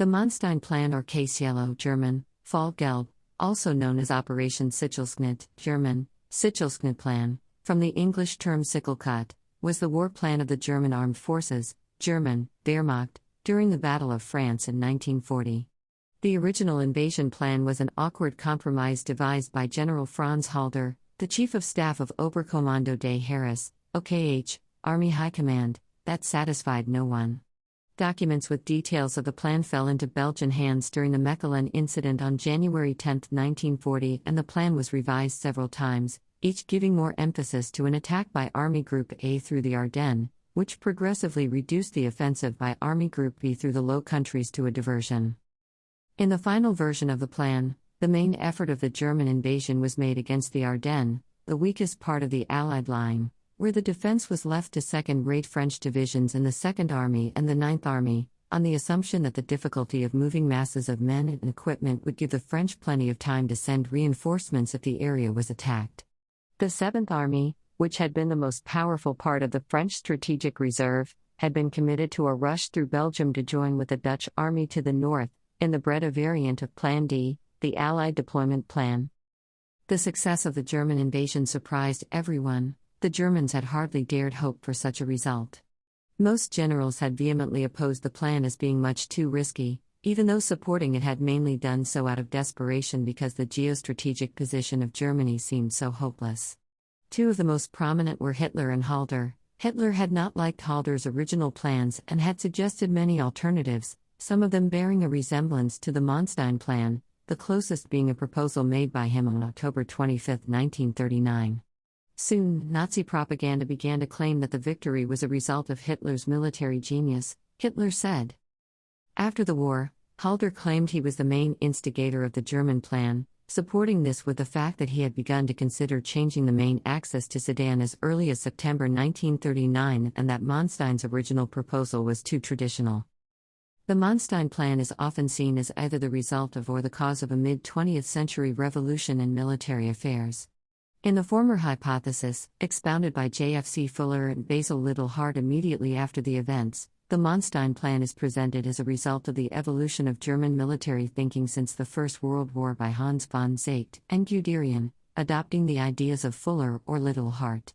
The Manstein Plan, or Case German, Fall Gelb, also known as Operation Sichelschnitt, German, Sichelschnittplan, from the English term sickle cut, was the war plan of the German armed forces, German, Wehrmacht, during the Battle of France in 1940. The original invasion plan was an awkward compromise devised by General Franz Halder, the Chief of Staff of Oberkommando des Heeres, OKH, Army High Command, that satisfied no one. Documents with details of the plan fell into Belgian hands during the Mechelen incident on January 10, 1940, and the plan was revised several times, each giving more emphasis to an attack by Army Group A through the Ardennes, which progressively reduced the offensive by Army Group B through the Low Countries to a diversion. In the final version of the plan, the main effort of the German invasion was made against the Ardennes, the weakest part of the Allied line, where the defense was left to second-rate French divisions in the 2nd Army and the 9th Army, on the assumption that the difficulty of moving masses of men and equipment would give the French plenty of time to send reinforcements if the area was attacked. The 7th Army, which had been the most powerful part of the French strategic reserve, had been committed to a rush through Belgium to join with the Dutch army to the north, in the Breda variant of Plan D, the Allied deployment plan. The success of the German invasion surprised everyone. The Germans had hardly dared hope for such a result. Most generals had vehemently opposed the plan as being much too risky, even though supporting it had mainly done so out of desperation because the geostrategic position of Germany seemed so hopeless. Two of the most prominent were Hitler and Halder. Hitler had not liked Halder's original plans and had suggested many alternatives, some of them bearing a resemblance to the Manstein Plan, the closest being a proposal made by him on October 25, 1939. Soon, Nazi propaganda began to claim that the victory was a result of Hitler's military genius, Hitler said. After the war, Halder claimed he was the main instigator of the German plan, supporting this with the fact that he had begun to consider changing the main axis to Sedan as early as September 1939 and that Manstein's original proposal was too traditional. The Manstein Plan is often seen as either the result of or the cause of a mid-20th century revolution in military affairs. In the former hypothesis, expounded by J.F.C. Fuller and Basil Liddell Hart immediately after the events, the Manstein Plan is presented as a result of the evolution of German military thinking since the First World War by Hans von Zagt and Guderian, adopting the ideas of Fuller or Liddell Hart.